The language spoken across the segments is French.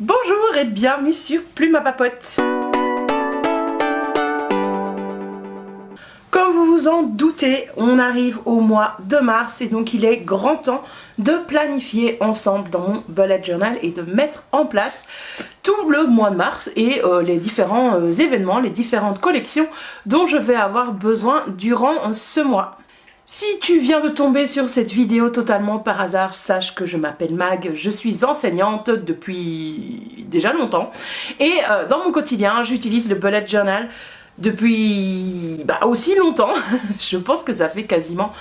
Bonjour et bienvenue sur Plume à Papote. Comme vous vous en doutez, on arrive au mois de mars et donc il est grand temps de planifier ensemble dans mon bullet journal et de mettre en place tout le mois de mars et les différents événements, les différentes collections dont je vais avoir besoin durant ce mois. Si tu viens de tomber sur cette vidéo totalement par hasard, sache que je m'appelle Mag, je suis enseignante depuis déjà longtemps et dans mon quotidien j'utilise le bullet journal depuis aussi longtemps. Je pense que ça fait quasiment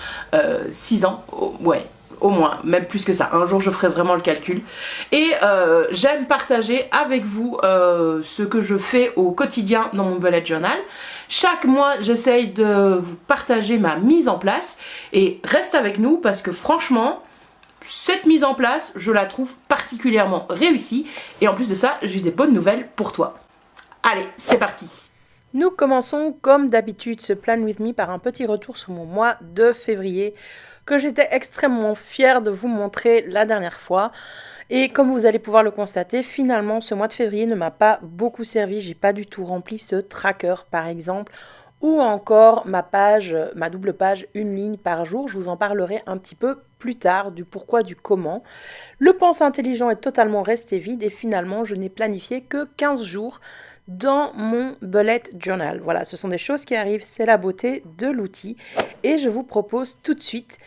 6 ans, ouais, au moins, même plus que ça. Un jour je ferai vraiment le calcul. Et j'aime partager avec vous ce que je fais au quotidien dans mon bullet journal. Chaque mois j'essaye de vous partager ma mise en place et reste avec nous parce que franchement cette mise en place je la trouve particulièrement réussie et en plus de ça j'ai des bonnes nouvelles pour toi. Allez, c'est parti. Nous commençons comme d'habitude ce Plan With Me par un petit retour sur mon mois de février que j'étais extrêmement fière de vous montrer la dernière fois. Et comme vous allez pouvoir le constater, finalement ce mois de février ne m'a pas beaucoup servi. J'ai pas du tout rempli ce tracker par exemple ou encore ma double page, une ligne par jour. Je vous en parlerai un petit peu plus tard du pourquoi, du comment. Le pense intelligent est totalement resté vide et finalement je n'ai planifié que 15 jours dans mon bullet journal. Voilà, ce sont des choses qui arrivent, c'est la beauté de l'outil et je vous propose tout de suite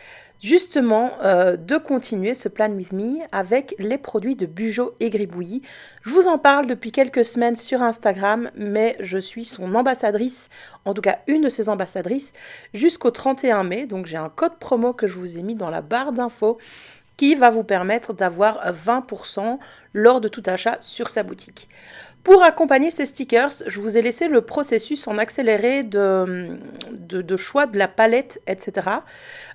justement de continuer ce Plan With Me avec les produits de Bujo et Gribouillis. Je vous en parle depuis quelques semaines sur Instagram, mais je suis son ambassadrice, en tout cas une de ses ambassadrices, jusqu'au 31 mai. Donc j'ai un code promo que je vous ai mis dans la barre d'infos qui va vous permettre d'avoir 20% lors de tout achat sur sa boutique. Pour accompagner ces stickers, je vous ai laissé le processus en accéléré de choix de la palette, etc.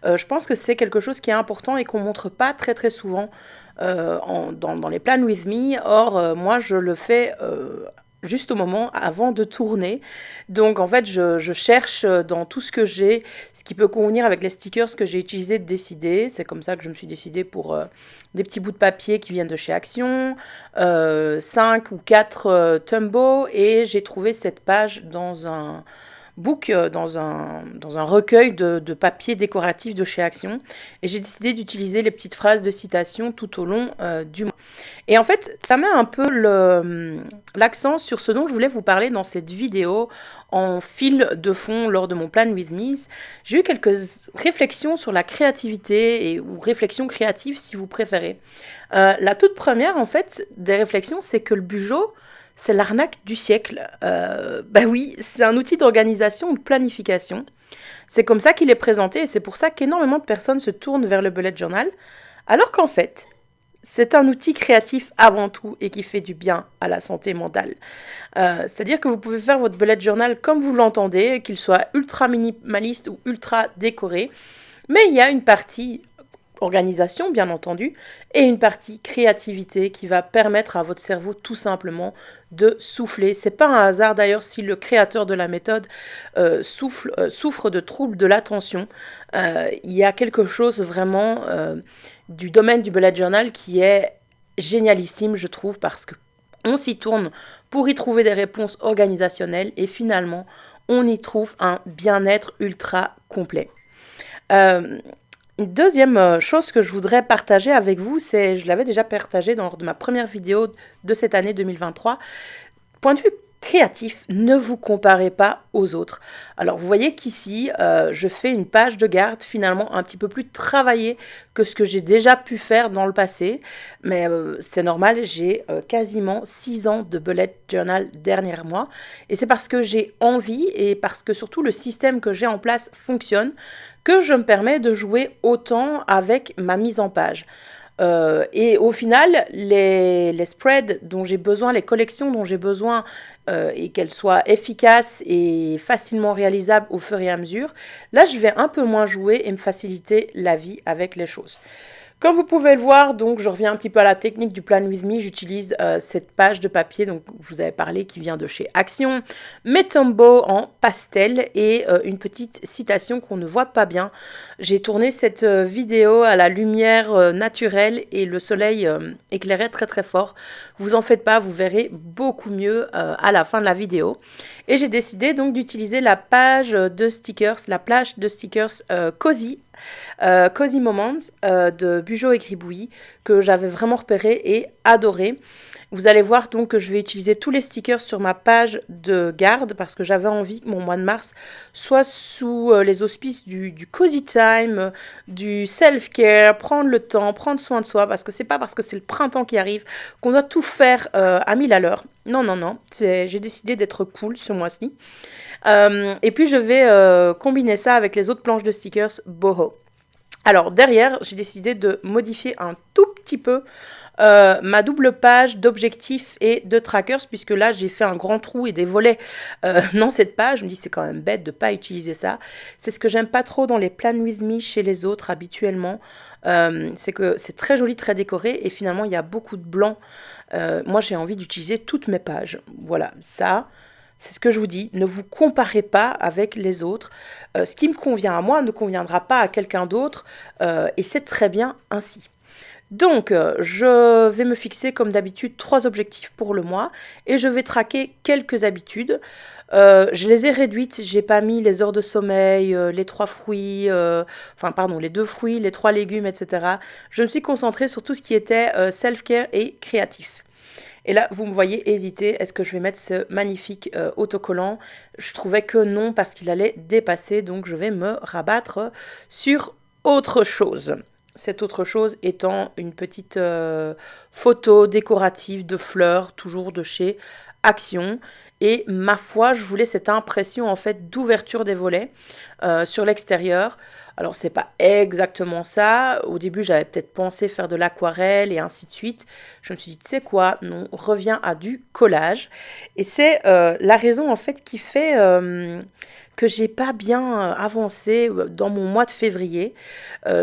Je pense que c'est quelque chose qui est important et qu'on ne montre pas très très souvent dans les Plan With Me. Or, moi, je le fais juste au moment avant de tourner. Donc en fait, je cherche dans tout ce que j'ai, ce qui peut convenir avec les stickers que j'ai utilisés de décider. C'est comme ça que je me suis décidée pour des petits bouts de papier qui viennent de chez Action, 5 ou 4 Tumbo, et j'ai trouvé cette page dans un book, dans un recueil de papier décoratif de chez Action, et j'ai décidé d'utiliser les petites phrases de citation tout au long du mois. Et en fait, ça met un peu l'accent sur ce dont je voulais vous parler dans cette vidéo en fil de fond lors de mon Plan With Me. J'ai eu quelques réflexions sur la créativité ou réflexions créatives si vous préférez. La toute première, en fait, des réflexions, c'est que le Bujo, c'est l'arnaque du siècle. Oui, c'est un outil d'organisation ou de planification. C'est comme ça qu'il est présenté et c'est pour ça qu'énormément de personnes se tournent vers le bullet journal, alors qu'en fait, c'est un outil créatif avant tout et qui fait du bien à la santé mentale. C'est-à-dire que vous pouvez faire votre bullet journal comme vous l'entendez, qu'il soit ultra minimaliste ou ultra décoré, mais il y a une partie organisation bien entendu et une partie créativité qui va permettre à votre cerveau tout simplement de souffler. C'est pas un hasard d'ailleurs si le créateur de la méthode souffre de troubles de l'attention. Il y a quelque chose vraiment du domaine du bullet journal qui est génialissime, je trouve, parce que on s'y tourne pour y trouver des réponses organisationnelles et finalement on y trouve un bien-être ultra complet. Une deuxième chose que je voudrais partager avec vous, c'est, je l'avais déjà partagé lors de ma première vidéo de cette année 2023, point de vue créatif, ne vous comparez pas aux autres. Alors vous voyez qu'ici, je fais une page de garde finalement un petit peu plus travaillée que ce que j'ai déjà pu faire dans le passé, mais c'est normal, j'ai quasiment 6 ans de bullet journal derrière moi, et c'est parce que j'ai envie et parce que surtout le système que j'ai en place fonctionne, que je me permets de jouer autant avec ma mise en page. Et au final, les spreads dont j'ai besoin, les collections dont j'ai besoin, et qu'elles soient efficaces et facilement réalisables au fur et à mesure, là je vais un peu moins jouer et me faciliter la vie avec les choses. Comme vous pouvez le voir, donc je reviens un petit peu à la technique du Plan With Me. J'utilise cette page de papier, donc je vous avais parlé, qui vient de chez Action, mes Tombow en pastel et une petite citation qu'on ne voit pas bien. J'ai tourné cette vidéo à la lumière naturelle et le soleil éclairait très très fort. Vous en faites pas, vous verrez beaucoup mieux à la fin de la vidéo. Et j'ai décidé donc d'utiliser la page de stickers, la plage de stickers Cozy. Cozy Moments de Bugeaud et Gribouillis que j'avais vraiment repéré et adoré. Vous allez voir donc que je vais utiliser tous les stickers sur ma page de garde parce que j'avais envie que mon mois de mars soit sous les auspices du cozy time, du self-care, prendre le temps, prendre soin de soi, parce que c'est pas parce que c'est le printemps qui arrive qu'on doit tout faire à 1000 à l'heure. Non, non, non, j'ai décidé d'être cool ce mois-ci. Et puis je vais combiner ça avec les autres planches de stickers boho. Alors derrière, j'ai décidé de modifier un tout petit peu ma double page d'objectifs et de trackers, puisque là j'ai fait un grand trou et des volets dans cette page. Je me dis c'est quand même bête de ne pas utiliser ça. C'est ce que j'aime pas trop dans les Plan With Me chez les autres habituellement. C'est que c'est très joli, très décoré et finalement il y a beaucoup de blanc. Moi j'ai envie d'utiliser toutes mes pages. Voilà, ça... C'est ce que je vous dis, ne vous comparez pas avec les autres. Ce qui me convient à moi ne conviendra pas à quelqu'un d'autre et c'est très bien ainsi. Donc, je vais me fixer comme d'habitude 3 objectifs pour le mois et je vais traquer quelques habitudes. Je les ai réduites, j'ai pas mis les heures de sommeil, les 3 fruits, les 2 fruits, les 3 légumes, etc. Je me suis concentrée sur tout ce qui était self-care et créatif. Et là, vous me voyez hésiter, est-ce que je vais mettre ce magnifique autocollant? Je trouvais que non, parce qu'il allait dépasser, donc je vais me rabattre sur autre chose. Cette autre chose étant une petite photo décorative de fleurs, toujours de chez Action. Et ma foi, je voulais cette impression en fait d'ouverture des volets sur l'extérieur. Alors c'est pas exactement ça. Au début, j'avais peut-être pensé faire de l'aquarelle et ainsi de suite. Je me suis dit, tu sais quoi, non, reviens à du collage. Et c'est la raison en fait qui fait que j'ai pas bien avancé dans mon mois de février.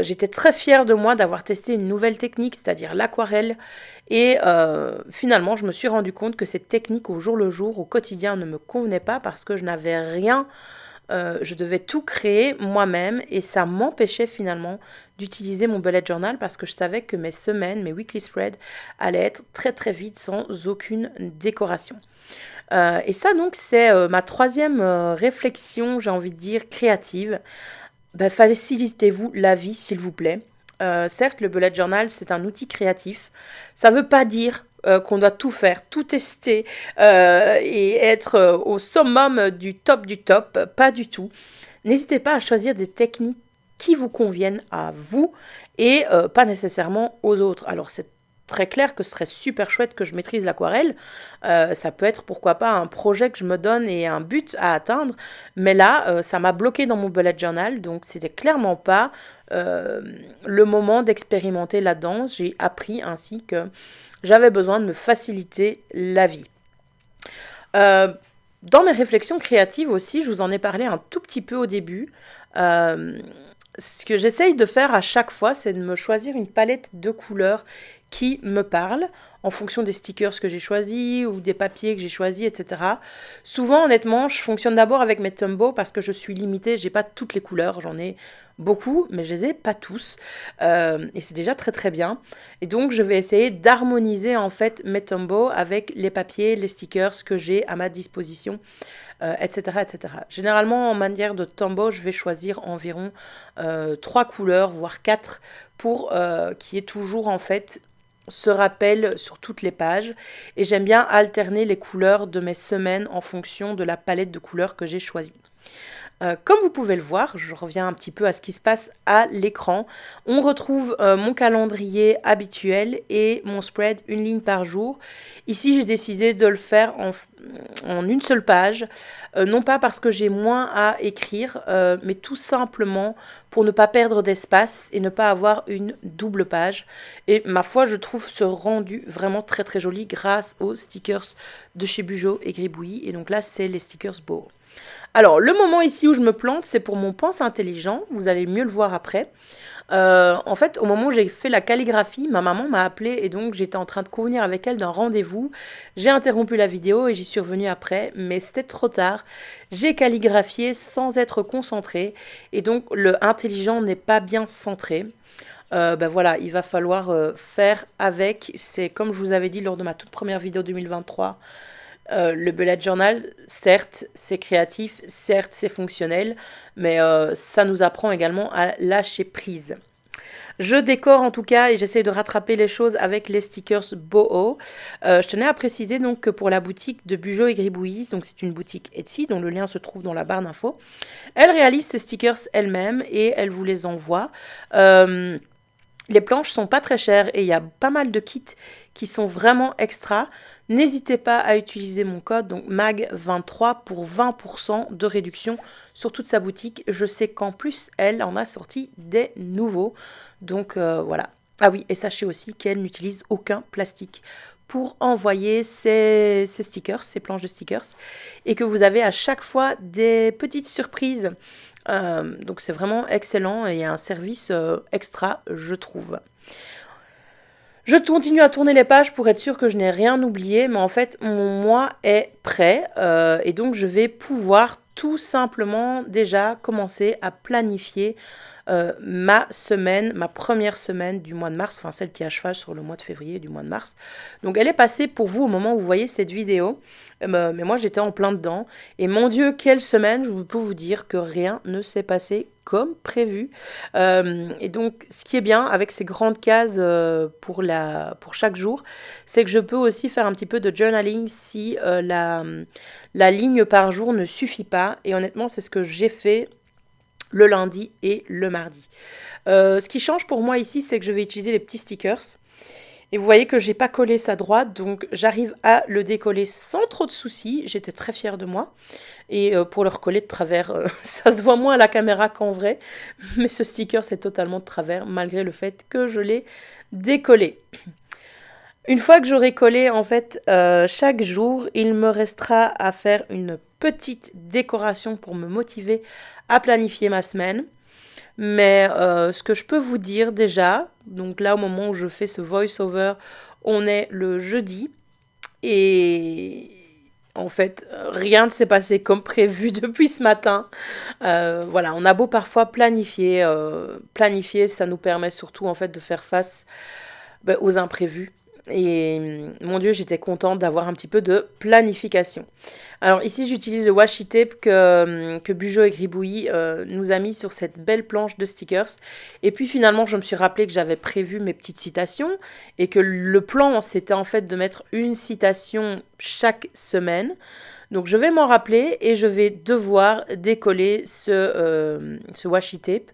J'étais très fière de moi d'avoir testé une nouvelle technique, c'est-à-dire l'aquarelle. Et finalement, je me suis rendu compte que cette technique au jour le jour, au quotidien, ne me convenait pas parce que je n'avais rien. Je devais tout créer moi-même et ça m'empêchait finalement d'utiliser mon bullet journal parce que je savais que mes semaines, mes weekly spreads allaient être très très vite sans aucune décoration. Et ça donc c'est ma troisième réflexion, j'ai envie de dire, créative. Facilitez-vous la vie s'il vous plaît. Certes, le bullet journal, c'est un outil créatif. Ça ne veut pas dire qu'on doit tout faire, tout tester et être au summum du top, pas du tout. N'hésitez pas à choisir des techniques qui vous conviennent à vous et pas nécessairement aux autres. Alors c'est très clair que ce serait super chouette que je maîtrise l'aquarelle. Ça peut être pourquoi pas un projet que je me donne et un but à atteindre. Mais là, ça m'a bloqué dans mon bullet journal, donc c'était clairement pas le moment d'expérimenter là-dedans. J'ai appris ainsi que j'avais besoin de me faciliter la vie. Dans mes réflexions créatives aussi, je vous en ai parlé un tout petit peu au début. Ce que j'essaye de faire à chaque fois, c'est de me choisir une palette de couleurs qui me parle en fonction des stickers que j'ai choisis ou des papiers que j'ai choisis, etc. Souvent, honnêtement, je fonctionne d'abord avec mes Tombow parce que je suis limitée, j'ai pas toutes les couleurs, j'en ai beaucoup, mais je les ai pas tous. Et c'est déjà très très bien. Et donc, je vais essayer d'harmoniser en fait mes Tombow avec les papiers, les stickers que j'ai à ma disposition. Etc., etc. Généralement, en manière de Tombow, je vais choisir environ 3 couleurs, voire 4, pour qu'il y ait toujours en fait ce rappel sur toutes les pages. Et j'aime bien alterner les couleurs de mes semaines en fonction de la palette de couleurs que j'ai choisie. Comme vous pouvez le voir, je reviens un petit peu à ce qui se passe à l'écran. On retrouve mon calendrier habituel et mon spread une ligne par jour. Ici, j'ai décidé de le faire en une seule page. Non pas parce que j'ai moins à écrire, mais tout simplement pour ne pas perdre d'espace et ne pas avoir une double page. Et ma foi, je trouve ce rendu vraiment très très joli grâce aux stickers de chez Bugeaud et Gribouillis. Et donc là, c'est les stickers Boho. Alors, le moment ici où je me plante, c'est pour mon pense intelligent. Vous allez mieux le voir après. En fait, au moment où j'ai fait la calligraphie, ma maman m'a appelée et donc j'étais en train de convenir avec elle d'un rendez-vous. J'ai interrompu la vidéo et j'y suis revenue après, mais c'était trop tard. J'ai calligraphié sans être concentrée et donc le intelligent n'est pas bien centré. Ben voilà, il va falloir faire avec. C'est comme je vous avais dit lors de ma toute première vidéo 2023. Le bullet journal, certes, c'est créatif, certes, c'est fonctionnel, mais ça nous apprend également à lâcher prise. Je décore en tout cas et j'essaie de rattraper les choses avec les stickers Boho. Je tenais à préciser donc que pour la boutique de Bugeaud et Gribouillis, donc c'est une boutique Etsy dont le lien se trouve dans la barre d'infos, elle réalise ses stickers elle-même et elle vous les envoie. Euh, les planches sont pas très chères et il y a pas mal de kits qui sont vraiment extra. N'hésitez pas à utiliser mon code donc MAG23 pour 20% de réduction sur toute sa boutique. Je sais qu'en plus, elle en a sorti des nouveaux. Donc voilà. Ah oui, et sachez aussi qu'elle n'utilise aucun plastique pour envoyer ces stickers, ces planches de stickers, et que vous avez à chaque fois des petites surprises. Donc c'est vraiment excellent et il y a un service extra, je trouve. Je continue à tourner les pages pour être sûr que je n'ai rien oublié, mais en fait, mon mois est prêt et donc je vais pouvoir tout simplement déjà commencer à planifier ma semaine, ma première semaine du mois de mars, enfin celle qui est à cheval sur le mois de février du mois de mars. Donc elle est passée pour vous au moment où vous voyez cette vidéo, mais moi j'étais en plein dedans. Et mon Dieu, quelle semaine, je peux vous dire que rien ne s'est passé comme prévu. Et donc ce qui est bien avec ces grandes cases pour chaque jour, c'est que je peux aussi faire un petit peu de journaling si la ligne par jour ne suffit pas. Et honnêtement, c'est ce que j'ai fait le lundi et le mardi. Ce qui change pour moi ici, c'est que je vais utiliser les petits stickers. Et vous voyez que j'ai pas collé sa droite, donc j'arrive à le décoller sans trop de soucis. J'étais très fière de moi. Et pour le recoller de travers, ça se voit moins à la caméra qu'en vrai. Mais ce sticker, c'est totalement de travers, malgré le fait que je l'ai décollé. Une fois que j'aurai collé, en fait, chaque jour, il me restera à faire une petite décoration pour me motiver à planifier ma semaine. Mais ce que je peux vous dire déjà, donc là au moment où je fais ce voice-over, on est le jeudi et en fait rien ne s'est passé comme prévu depuis ce matin. Voilà, on a beau parfois planifier, ça nous permet surtout en fait de faire face aux imprévus. Et mon Dieu, j'étais contente d'avoir un petit peu de planification. Alors ici, j'utilise le washi tape que Bugeaud et Gribouillis nous a mis sur cette belle planche de stickers. Et puis finalement, je me suis rappelé que j'avais prévu mes petites citations et que le plan, c'était en fait de mettre une citation chaque semaine. Donc je vais m'en rappeler et je vais devoir décoller ce washi tape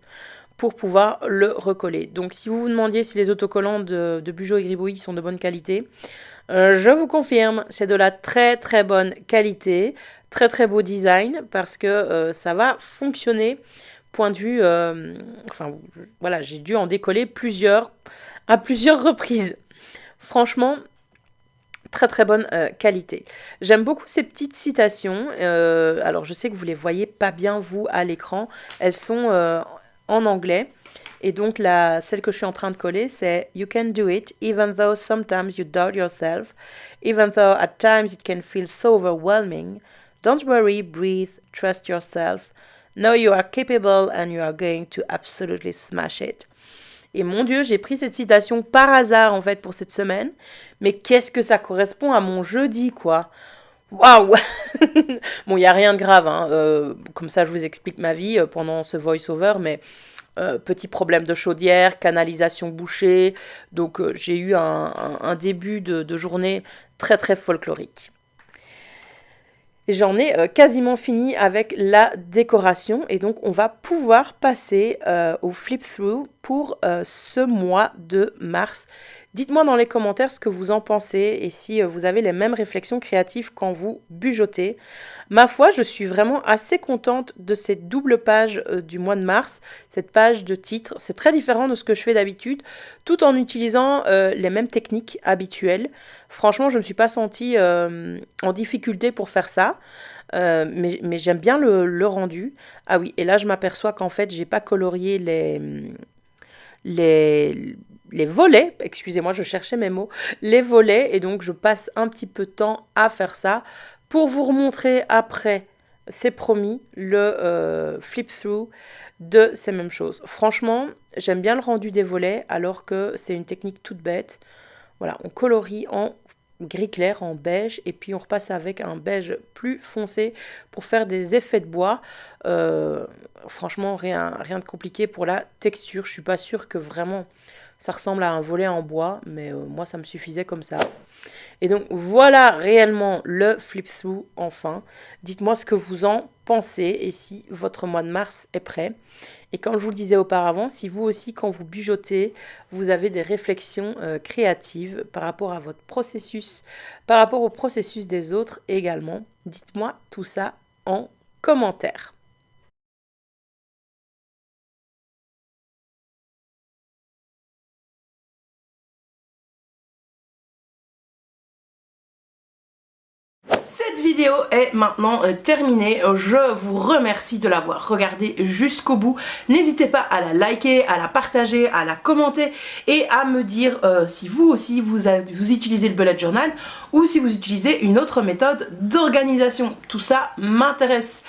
pour pouvoir le recoller. Donc si vous vous demandiez si les autocollants de Bugeaud et Gribouillis sont de bonne qualité, je vous confirme, c'est de la très très bonne qualité, très très beau design parce que ça va fonctionner. Point de vue, voilà, j'ai dû en décoller à plusieurs reprises. Franchement, très très bonne qualité. J'aime beaucoup ces petites citations. Alors je sais que vous les voyez pas bien vous à l'écran. Elles sont en anglais. Et donc celle que je suis en train de coller, c'est You can do it, even though sometimes you doubt yourself, even though at times it can feel so overwhelming. Don't worry, breathe, trust yourself. Know you are capable and you are going to absolutely smash it. Et mon Dieu, j'ai pris cette citation par hasard en fait pour cette semaine. Mais qu'est-ce que ça correspond à mon jeudi, quoi. Waouh. Bon, il n'y a rien de grave, hein. Comme ça je vous explique ma vie pendant ce voice-over, mais petit problème de chaudière, canalisation bouchée. Donc j'ai eu un début de journée très très folklorique. J'en ai quasiment fini avec la décoration et donc on va pouvoir passer au flip-through pour ce mois de mars. Dites-moi dans les commentaires ce que vous en pensez et si vous avez les mêmes réflexions créatives quand vous bujotez. Ma foi, je suis vraiment assez contente de cette double page du mois de mars, cette page de titre. C'est très différent de ce que je fais d'habitude, tout en utilisant les mêmes techniques habituelles. Franchement, je ne me suis pas sentie en difficulté pour faire ça. Mais j'aime bien le rendu. Ah oui, et là je m'aperçois qu'en fait j'ai pas colorié les volets, excusez-moi, je cherchais mes mots, les volets, et donc je passe un petit peu de temps à faire ça pour vous remontrer après, c'est promis, le flip-through de ces mêmes choses. Franchement, j'aime bien le rendu des volets alors que c'est une technique toute bête. Voilà, on colorie en gris clair, en beige, et puis on repasse avec un beige plus foncé pour faire des effets de bois. Franchement, rien de compliqué pour la texture. Je suis pas sûre que vraiment ça ressemble à un volet en bois, mais moi ça me suffisait comme ça. Et donc voilà réellement le flip-through enfin. Dites-moi ce que vous en pensez et si votre mois de mars est prêt. Et comme je vous le disais auparavant, si vous aussi, quand vous bijotez, vous avez des réflexions créatives par rapport à votre processus, par rapport au processus des autres également, dites-moi tout ça en commentaire. Cette vidéo est maintenant terminée. Je vous remercie de l'avoir regardée jusqu'au bout. N'hésitez pas à la liker, à la partager, à la commenter et à me dire si vous aussi vous utilisez le bullet journal ou si vous utilisez une autre méthode d'organisation. Tout ça m'intéresse.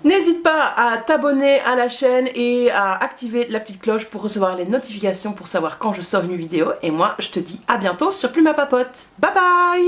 N'hésite pas à t'abonner à la chaîne et à activer la petite cloche pour recevoir les notifications pour savoir quand je sors une vidéo. Et moi, je te dis à bientôt sur Plume à Papote. Bye bye!